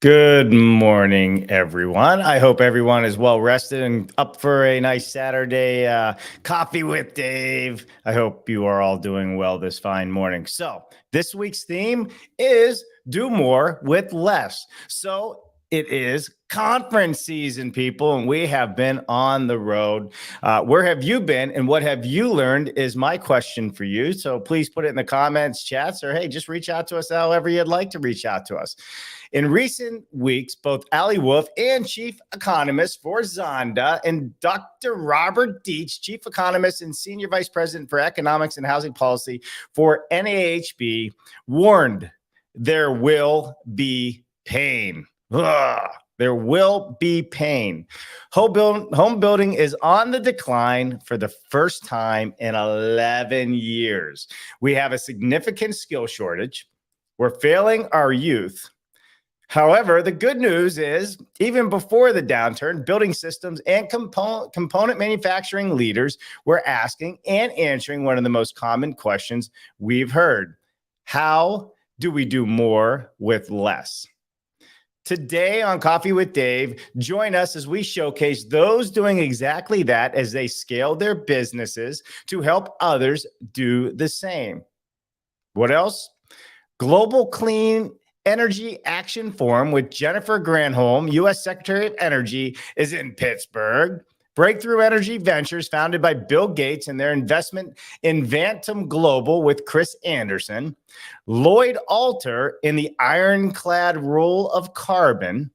Good morning, everyone. I hope everyone is well rested and up for a nice Saturday coffee with Dave. I hope you are all doing well this fine morning. So, this week's theme is do more with less. So, it is conference season, people, and we have been on the road. Where have you been and what have you learned is my question for you. So please put it in the comments, chats, or hey, just reach out to us however you'd like to reach out to us. In recent weeks, both Ali Wolf and Chief Economist for Zonda and Dr. Robert Deitch, Chief Economist and Senior Vice President for Economics and Housing Policy for NAHB, warned there will be pain. Ugh. There will be pain. Home building is on the decline for the first time in 11 years. We have a significant skill shortage. We're failing our youth. However, the good news is, even before the downturn, building systems and component manufacturing leaders were asking and answering one of the most common questions we've heard. How do we do more with less? Today on Coffee with Dave, join us as we showcase those doing exactly that as they scale their businesses to help others do the same. What else? Global Clean Energy Action Forum with Jennifer Granholm, U.S. Secretary of Energy, is in Pittsburgh. Breakthrough Energy Ventures, founded by Bill Gates and their investment in Vantum Global with Chris Anderson. Lloyd Alter in the ironclad role of carbon.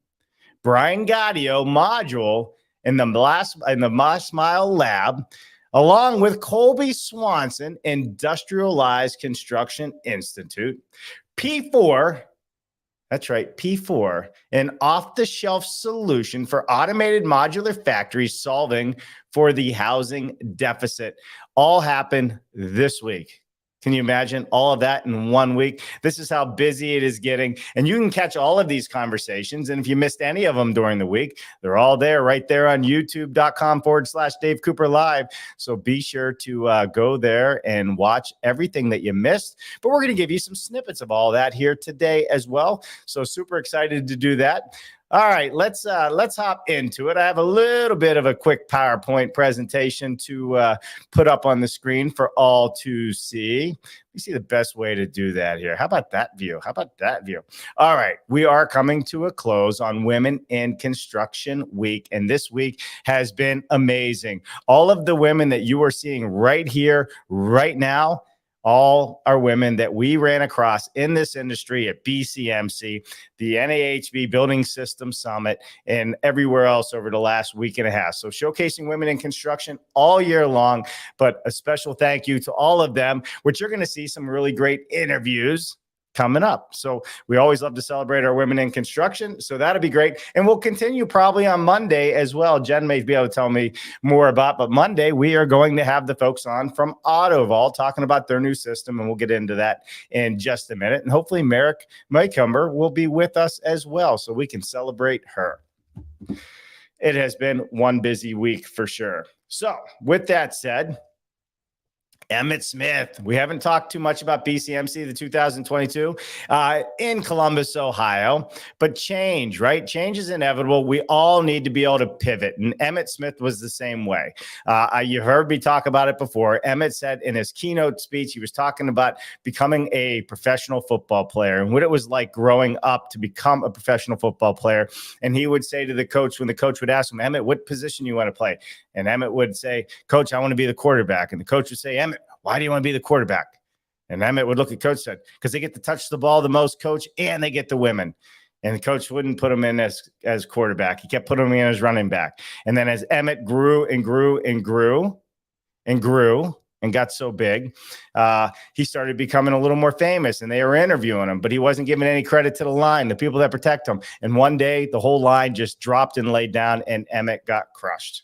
Brian Gaudio Module in the Last Mile Lab, along with Colby Swanson, Industrialized Construction Institute. P4, that's right, P4, an off-the-shelf solution for automated modular factories solving for the housing deficit. All happened this week. Can you imagine all of that in 1 week? This is how busy it is getting. And you can catch all of these conversations. And if you missed any of them during the week, they're all there right there on youtube.com/Dave Cooper Live. So be sure to go there and watch everything that you missed. But we're going to give you some snippets of all that here today as well. So super excited to do that. All right, let's hop into it. I have a little bit of a quick PowerPoint presentation to put up on the screen for all to see. You see the best way to do that here. How about that view? How about that view? All right, we are coming to a close on Women in Construction Week, and this week has been amazing. All of the women that you are seeing right here, right now, all are women that we ran across in this industry at BCMC, the NAHB Building System Summit, and everywhere else over the last week and a half. So showcasing women in construction all year long, but a special thank you to all of them, which you're going to see some really great interviews coming up. So we always love to celebrate our women in construction. So that'll be great. And we'll continue probably on Monday as well. Jen may be able to tell me more about, but Monday we are going to have the folks on from AutoVault talking about their new system. And we'll get into that in just a minute. And hopefully Merrick Maycomber will be with us as well so we can celebrate her. It has been one busy week for sure. So with that said, Emmitt Smith. We haven't talked too much about BCMC, the 2022 in Columbus, Ohio, but change, right? Change is inevitable. We all need to be able to pivot. And Emmitt Smith was the same way. You heard me talk about it before. Emmitt said in his keynote speech, he was talking about becoming a professional football player and what it was like growing up to become a professional football player. And he would say to the coach, when the coach would ask him, Emmitt, what position you want to play? And Emmitt would say, Coach, I want to be the quarterback. And the coach would say, Emmitt, why do you want to be the quarterback? And Emmitt would look at coach and said, because they get to touch the ball the most, coach, and they get the women. And the coach wouldn't put him in as quarterback. He kept putting him in as running back. And then as Emmitt grew and grew and grew and grew and got so big, he started becoming a little more famous, and they were interviewing him, but he wasn't giving any credit to the line, the people that protect him. And one day the whole line just dropped and laid down, and Emmitt got crushed.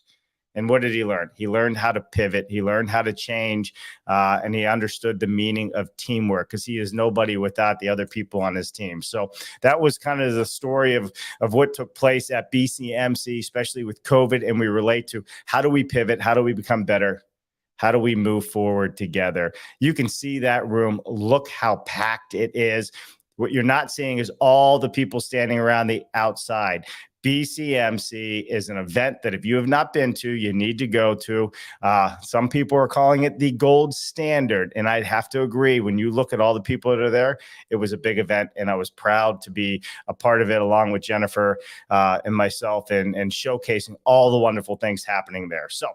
And what did he learn? He learned how to pivot. He learned how to change, and he understood the meaning of teamwork because he is nobody without the other people on his team. So that was kind of the story of what took place at BCMC, especially with COVID. And we relate to how do we pivot? How do we become better? How do we move forward together? You can see that room. Look how packed it is. What you're not seeing is all the people standing around the outside. BCMC is an event that if you have not been to, you need to go to. Some people are calling it the gold standard, and I'd have to agree. When you look at all the people that are there, it was a big event, and I was proud to be a part of it along with Jennifer and myself and showcasing all the wonderful things happening there. So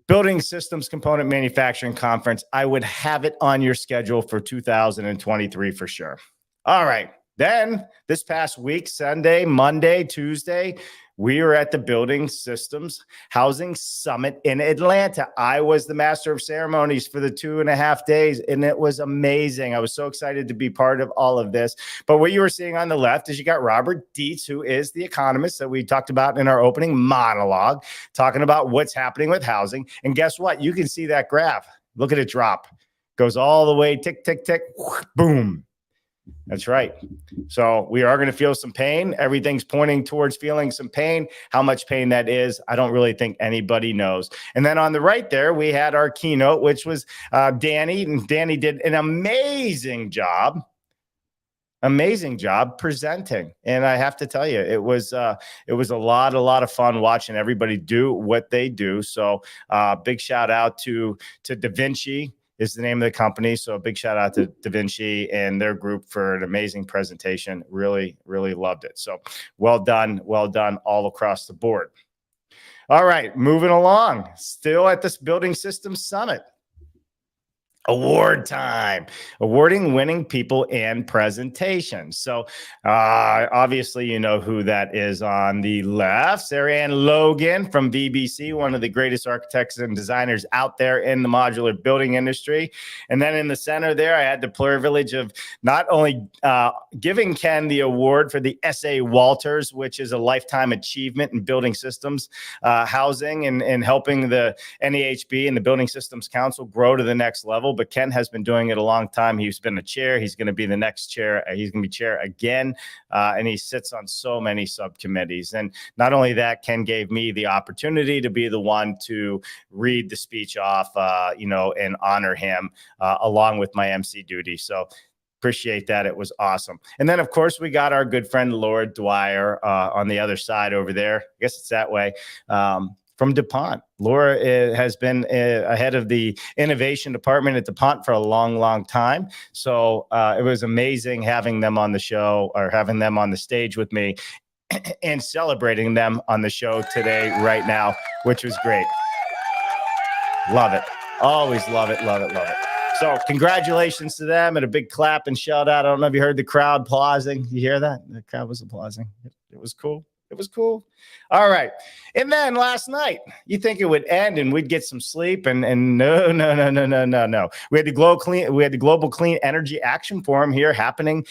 Building Systems Component Manufacturing Conference, I would have it on your schedule for 2023 for sure. All right. Then this past week, Sunday, Monday, Tuesday, we were at the Building Systems Housing Summit in Atlanta. I was the master of ceremonies for the 2.5 days, and it was amazing. I was so excited to be part of all of this. But what you were seeing on the left is you got Robert Dietz, who is the economist that we talked about in our opening monologue, talking about what's happening with housing. And guess what? You can see that graph. Look at it drop. Goes all the way, tick, tick, tick, boom. That's right. So we are going to feel some pain. Everything's pointing towards feeling some pain. How much pain that is, I don't really think anybody knows. And then on the right there, we had our keynote, which was Danny. And Danny did an amazing job presenting. And I have to tell you, it was a lot of fun watching everybody do what they do. So big shout out to Da Vinci is the name of the company. So a big shout out to Da Vinci and their group for an amazing presentation. Really, really loved it. So well done all across the board. All right, moving along. Still at this Building Systems Summit. Award time, awarding winning people and presentations. So obviously, you know who that is on the left. Sarah-Ann Logan from VBC, one of the greatest architects and designers out there in the modular building industry. And then in the center there, I had the privilege of not only giving Ken the award for the S.A. Walters, which is a lifetime achievement in building systems, housing, and helping the NAHB and the Building Systems Council grow to the next level. But Ken has been doing it a long time. He's been a chair. He's going to be the next chair. He's going to be chair again. And he sits on so many subcommittees. And not only that, Ken gave me the opportunity to be the one to read the speech off, and honor him along with my MC duty. So appreciate that. It was awesome. And then, of course, we got our good friend Laura Dwyer on the other side over there. I guess it's that way. From DuPont. Laura has been ahead of the innovation department at DuPont for a long, long time. So it was amazing having them on the show, or having them on the stage with me and celebrating them on the show today, right now, which was great. Love it. Always love it, love it, love it. So congratulations to them, and a big clap and shout out. I don't know if you heard the crowd applauding. You hear that? The crowd was applauding. It was cool. It was cool. All right. And then last night, you think it would end and we'd get some sleep, and no. We had the Global Clean Energy Action Forum here happening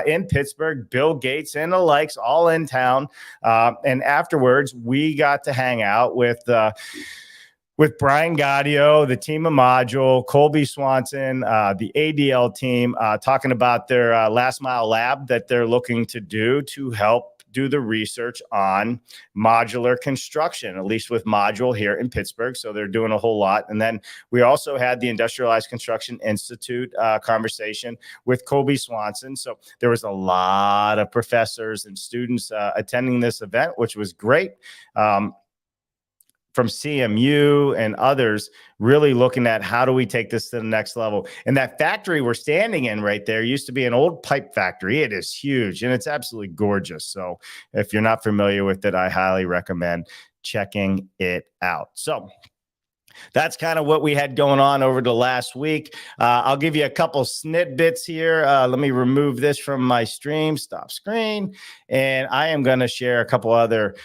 in Pittsburgh. Bill Gates and the likes all in town. And afterwards, we got to hang out with Brian Gaudio, the team of Module, Colby Swanson, the ADL team, talking about their last mile lab that they're looking to do to help do the research on modular construction, at least with Module here in Pittsburgh. So they're doing a whole lot. And then we also had the Industrialized Construction Institute conversation with Colby Swanson. So there was a lot of professors and students attending this event, which was great. From CMU and others, really looking at how do we take this to the next level. And that factory we're standing in right there used to be an old pipe factory. It is huge and it's absolutely gorgeous. So if you're not familiar with it, I highly recommend checking it out. So that's kind of what we had going on over the last week. I'll give you a couple snippets here. Let me remove this from my stream, stop screen. And I am going to share a couple other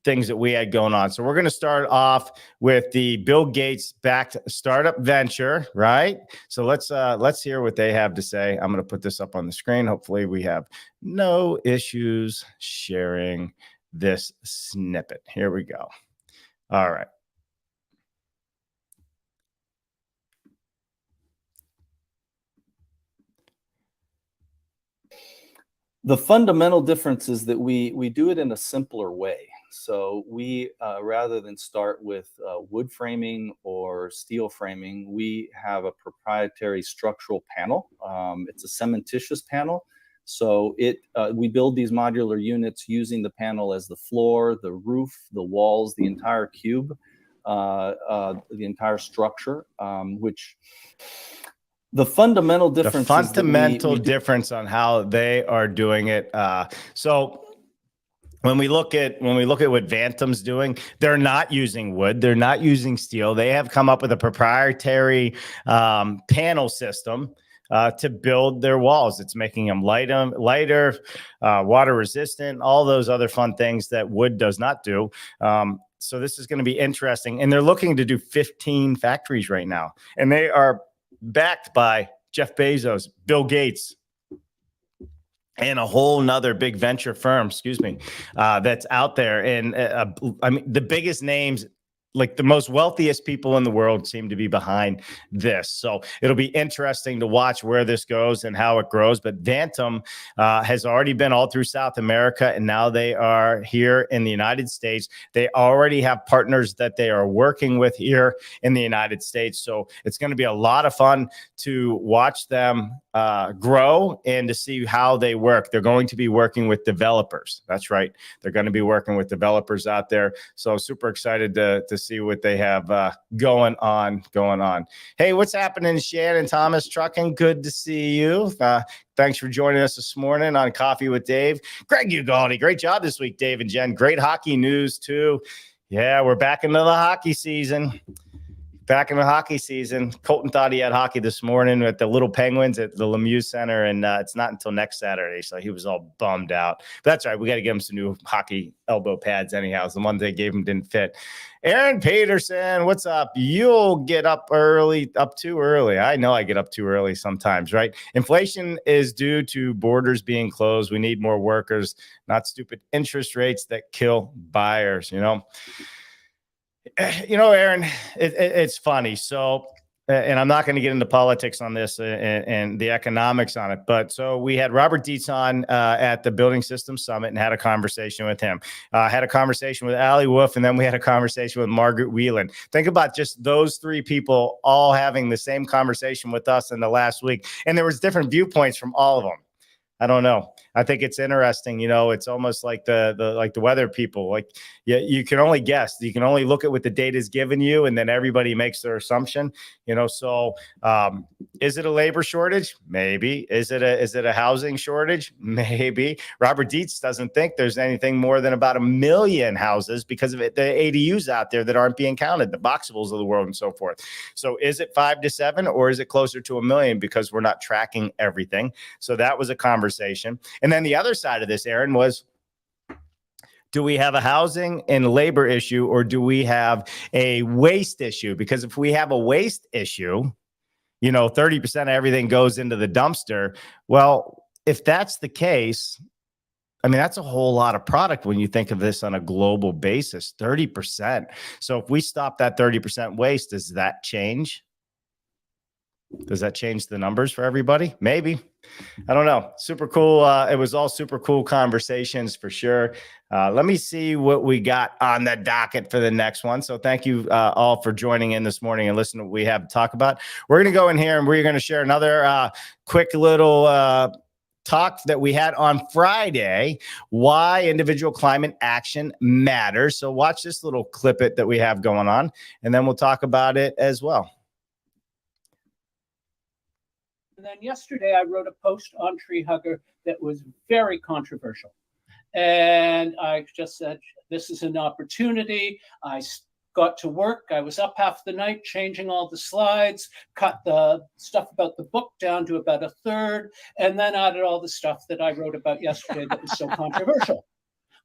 things that we had going on. So we're going to start off with the Bill Gates backed startup venture, right? So let's hear what they have to say. I'm going to put this up on the screen. Hopefully we have no issues sharing this snippet. Here we go. All right. The fundamental difference is that we do it in a simpler way. So we, rather than start with wood framing or steel framing, we have a proprietary structural panel. It's a cementitious panel. So we build these modular units using the panel as the floor, the roof, the walls, the entire cube, the entire structure, which the fundamental difference difference on how they are doing it. So when we look at what Vantam's doing, they're not using wood, they're not using steel. They have come up with a proprietary panel system to build their walls. It's making them lighter, water resistant, all those other fun things that wood does not do. So this is going to be interesting. And they're looking to do 15 factories right now. And they are backed by Jeff Bezos, Bill Gates, and a whole nother big venture firm, that's out there. And I mean, the biggest names, like the most wealthiest people in the world, seem to be behind this. So it'll be interesting to watch where this goes and how it grows. But Vantam has already been all through South America, and now they are here in the United States. They already have partners that they are working with here in the United States. So it's going to be a lot of fun to watch them grow and to see how they work. They're going to be working with developers. That's right. They're going to be working with developers out there. So super excited to see what they have going on. Hey, what's happening, Shannon Thomas Trucking? Good to see you. Thanks for joining us this morning on Coffee with Dave. Greg Ugaldi, great job this week, Dave and Jen. Great hockey news too. Yeah, we're back into the hockey season. Colton thought he had hockey this morning at the Little Penguins at the Lemieux Center, and it's not until next Saturday, so he was all bummed out. But that's all right. We got to get him some new hockey elbow pads anyhow. The ones they gave him didn't fit. Aaron Peterson, what's up? You'll get up too early. I know I get up too early sometimes, right? Inflation is due to borders being closed. We need more workers, not stupid interest rates that kill buyers, Aaron, it's funny. So, and I'm not going to get into politics on this and the economics on it, but so we had Robert Dietz on at the Building Systems Summit and had a conversation with him. Had a conversation with Ali Wolf, and then we had a conversation with Margaret Whelan. Think about just those three people all having the same conversation with us in the last week, and there was different viewpoints from all of them. I don't know. I think it's interesting. It's almost like the weather people. Like, yeah, you can only guess. You can only look at what the data is giving you, and then everybody makes their assumption. So is it a labor shortage? Maybe. Is it a housing shortage? Maybe. Robert Dietz doesn't think there's anything more than about 1 million houses because of the ADUs out there that aren't being counted, the Boxables of the world and so forth. So is it 5 to 7, or is it closer to 1 million because we're not tracking everything? So that was a conversation. And then the other side of this, Aaron, was, do we have a housing and labor issue, or do we have a waste issue? Because if we have a waste issue, 30% of everything goes into the dumpster. Well, if that's the case, I mean, that's a whole lot of product when you think of this on a global basis, 30%. So if we stop that 30% waste, does that change? Does that change the numbers for everybody? Maybe. I don't know. Super cool. It was all super cool conversations for sure. Let me see what we got on the docket for the next one. So thank you all for joining in this morning and listening to what we have to talk about. We're going to go in here and we're going to share another quick little talk that we had on Friday, why individual climate action matters. So watch this little clip it that we have going on, and then we'll talk about it as well. And then yesterday I wrote a post on Tree Hugger that was very controversial. And I just said, this is an opportunity. I got to work. I was up half the night changing all the slides, cut the stuff about the book down to about a third, and then added all the stuff that I wrote about yesterday that was so controversial,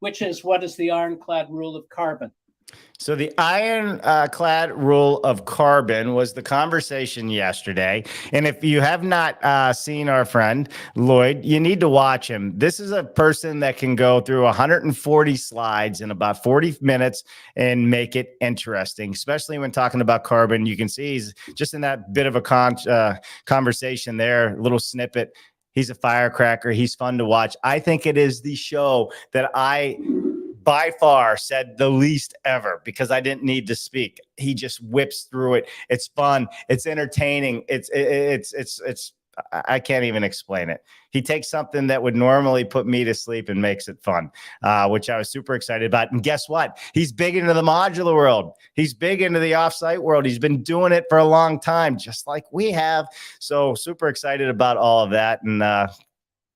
which is, what is the ironclad rule of carbon? So the ironclad rule of carbon was the conversation yesterday. And if you have not seen our friend Lloyd, you need to watch him. This is a person that can go through 140 slides in about 40 minutes and make it interesting, especially when talking about carbon. You can see he's just in that bit of a conversation there, little snippet. He's a firecracker. He's fun to watch. I think it is the show that I by far said the least ever because I didn't need to speak. He just whips through it. It's fun. It's entertaining. It's I can't even explain it. He takes something that would normally put me to sleep and makes it fun, which I was super excited about. And guess what? He's big into the modular world. He's big into the offsite world. He's been doing it for a long time, just like we have. So super excited about all of that. And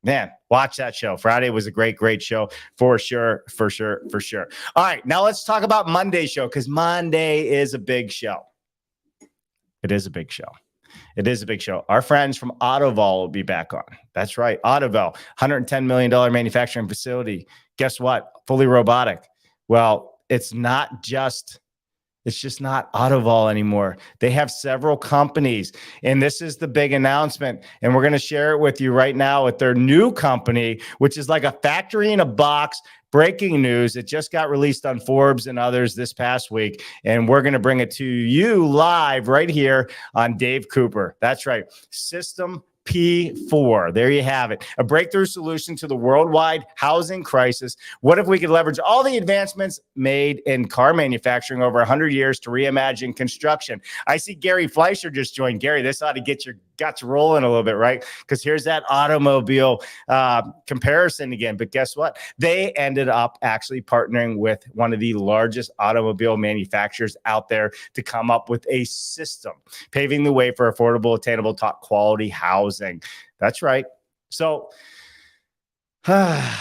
man, watch that show. Friday was a great show for sure. All right, now let's talk about Monday's show because Monday is a big show. It is a big show. Our friends from Autovol will be back on. That's right. Autovol, $110 million manufacturing facility. Guess what? Fully robotic. Well, it's just not Autovol anymore. They have several companies, and this is the big announcement. And we're going to share it with you right now with their new company, which is like a factory in a box. Breaking news. It just got released on Forbes and others this past week. And we're going to bring it to you live right here on Dave Cooper. That's right. System P4. There you have it. A breakthrough solution to the worldwide housing crisis. What if we could leverage all the advancements made in car manufacturing over 100 years to reimagine construction? I see Gary Fleischer just joined. Gary, this ought to get your guts rolling a little bit, right? Because here's that automobile comparison again. But guess what? They ended up actually partnering with one of the largest automobile manufacturers out there to come up with a system, paving the way for affordable, attainable, top quality housing. That's right. So I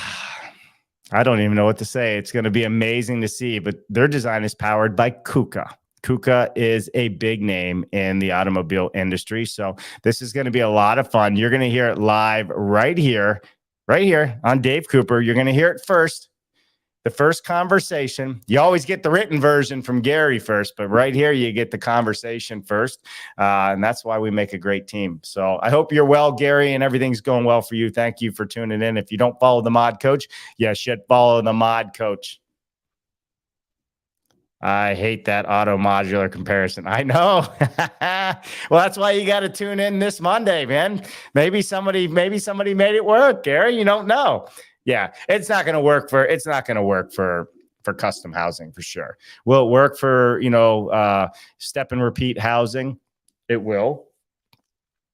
don't even know what to say. It's going to be amazing to see, but their design is powered by KUKA. KUKA is a big name in the automobile industry. So this is going to be a lot of fun. You're going to hear it live right here on Dave Cooper. You're going to hear it first. The first conversation. You always get the written version from Gary first, but right here you get the conversation first. And that's why we make a great team. So I hope you're well, Gary, and everything's going well for you. Thank you for tuning in. If you don't follow the Mod Coach, you should follow the Mod Coach. I hate that auto modular comparison. I know. Well, that's why you got to tune in this Monday, man. Maybe somebody made it work, Gary. You don't know. Yeah, it's not going to work for custom housing for sure. Will it work for, step and repeat housing? It will.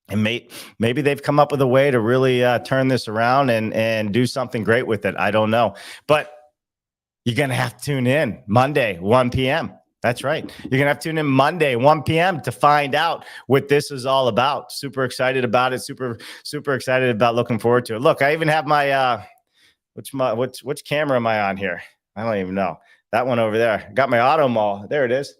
And maybe they've come up with a way to really turn this around and do something great with it. I don't know. But you're going to have to tune in Monday, 1 p.m. That's right. You're going to have to tune in Monday, 1 p.m. to find out what this is all about. Super excited about it. Super excited about looking forward to it. Look, I even have my which camera am I on here? I don't even know. That one over there. Got my Automall. There it is.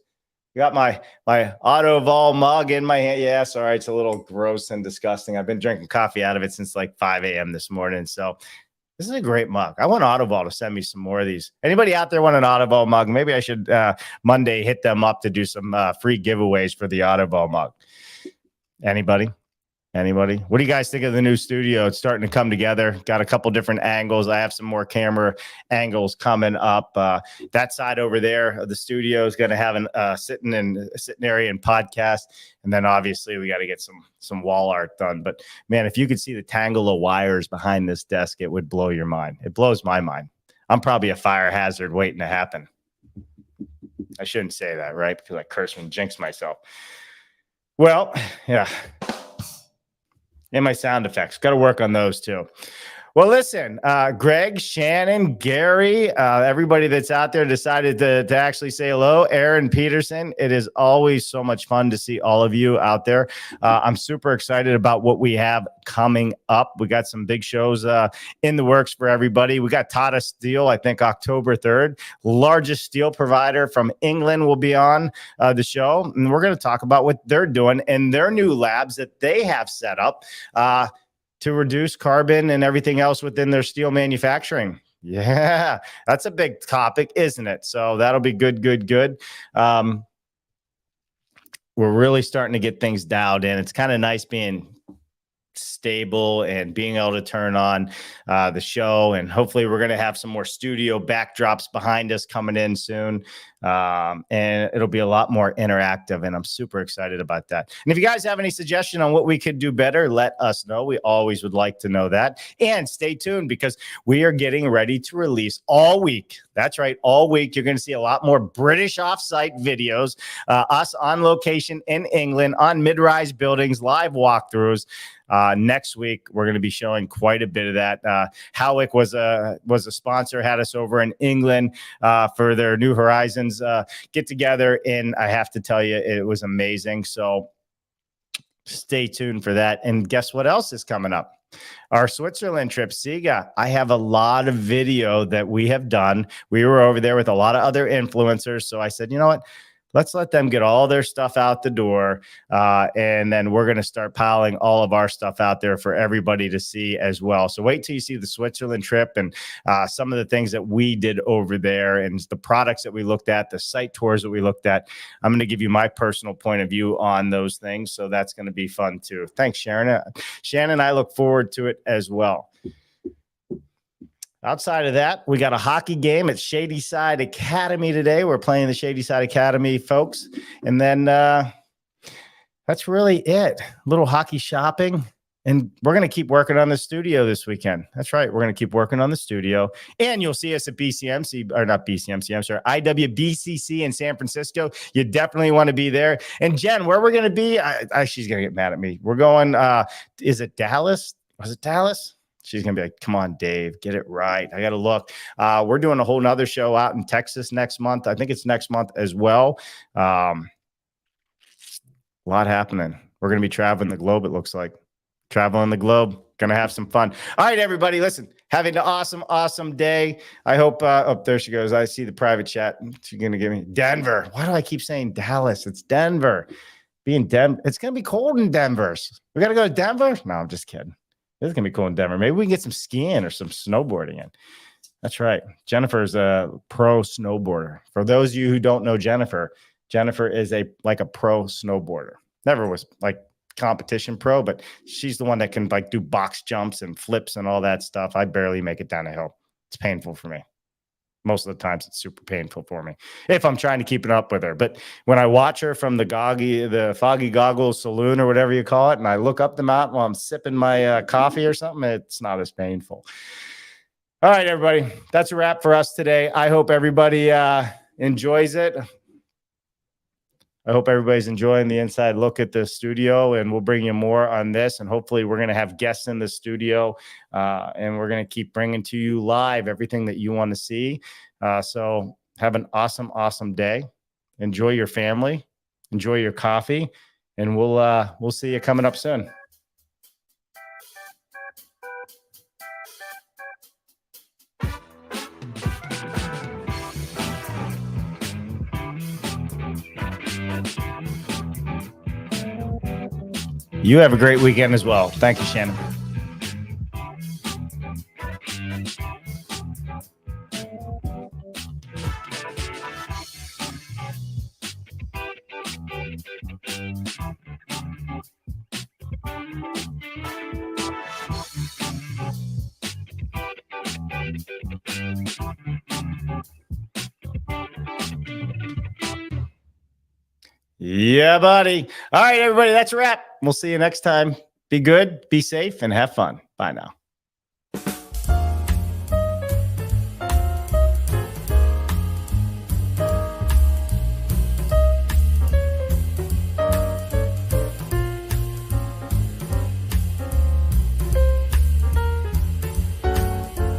Got my Autovol mug in my hand. Yeah, sorry. It's a little gross and disgusting. I've been drinking coffee out of it since like 5 a.m. this morning. So this is a great mug. I want Autovol to send me some more of these. Anybody out there want an Autovol mug? Maybe I should Monday hit them up to do some free giveaways for the Autovol mug. Anybody? What do you guys think of the new studio? It's starting to come together. Got a couple different angles. I have some more camera angles coming up. That side over there of the studio is going to have a sitting area and podcast. And then obviously we got to get some wall art done. But man, if you could see the tangle of wires behind this desk, it would blow your mind. It blows my mind. I'm probably a fire hazard waiting to happen. I shouldn't say that, right? Because I curse and jinx myself. Well, yeah. And my sound effects. Got to work on those too. Well, listen, Greg, Shannon, Gary, everybody that's out there decided to actually say hello. Aaron Peterson, it is always so much fun to see all of you out there. I'm super excited about what we have coming up. We got some big shows in the works for everybody. We got Tata Steel, I think October 3rd. Largest steel provider from England will be on the show. And we're going to talk about what they're doing in their new labs that they have set up to reduce carbon and everything else within their steel manufacturing. Yeah, that's a big topic, isn't it? So that'll be good. We're really starting to get things dialed in. It's kind of nice being stable and being able to turn on the show. And hopefully we're going to have some more studio backdrops behind us coming in soon. and it'll be a lot more interactive, and I'm super excited about that. And if you guys have any suggestion on what we could do better, let us know. We always would like to know that. And stay tuned, because we are getting ready to release all week. That's right, all week. You're going to see a lot more British offsite videos, us on location in England, on mid-rise buildings, live walkthroughs. Next week, we're going to be showing quite a bit of that. Howick was a sponsor, had us over in England for their New Horizons get together, and I have to tell you, it was amazing. So stay tuned for that. And guess what else is coming up? Our Switzerland trip, Siga. I have a lot of video that we have done. We were over there with a lot of other influencers. So I said, you know what? Let's let them get all their stuff out the door. And then we're going to start piling all of our stuff out there for everybody to see as well. So wait till you see the Switzerland trip and some of the things that we did over there and the products that we looked at, the site tours that we looked at. I'm going to give you my personal point of view on those things. So that's going to be fun too. Thanks, Sharon. Shannon, I look forward to it as well. Outside of that, we got a hockey game at Shady Side Academy today. We're playing the Shady Side Academy folks. And then that's really it. A little hockey shopping. And we're going to keep working on the studio this weekend. That's right. We're going to keep working on the studio. And you'll see us at BCMC, or not BCMC, I'm sorry, IWBCC in San Francisco. You definitely want to be there. And Jen, where we're going to be, she's going to get mad at me. We're going, is it Dallas? Was it Dallas? She's going to be like, come on, Dave, get it right. I got to look. We're doing a whole nother show out in Texas next month. I think it's next month as well. A lot happening. We're going to be traveling the globe, it looks like. Traveling the globe. Going to have some fun. All right, everybody, listen, having an awesome, awesome day. I hope, oh, there she goes. I see the private chat. She's going to give me Denver. Why do I keep saying Dallas? It's Denver. Being Denver. It's going to be cold in Denver. We got to go to Denver? No, I'm just kidding. This is going to be cool in Denver. Maybe we can get some skiing or some snowboarding in. That's right. Jennifer's a pro snowboarder. For those of you who don't know Jennifer, Jennifer is like a pro snowboarder. Never was like competition pro, but she's the one that can like do box jumps and flips and all that stuff. I barely make it down a hill. It's painful for me. Most of the times it's super painful for me if I'm trying to keep it up with her. But when I watch her from the Foggy Goggles Saloon or whatever you call it, and I look up the mountain while I'm sipping my coffee or something, it's not as painful. All right, everybody, that's a wrap for us today. I hope everybody enjoys it. I hope everybody's enjoying the inside look at the studio, and we'll bring you more on this. And hopefully we're going to have guests in the studio, and we're going to keep bringing to you live everything that you want to see. So have an awesome, awesome day. Enjoy your family, enjoy your coffee, and we'll see you coming up soon. You have a great weekend as well. Thank you, Shannon. Yeah, buddy. All right, everybody, that's a wrap. We'll see you next time. Be good, be safe, and have fun. Bye now.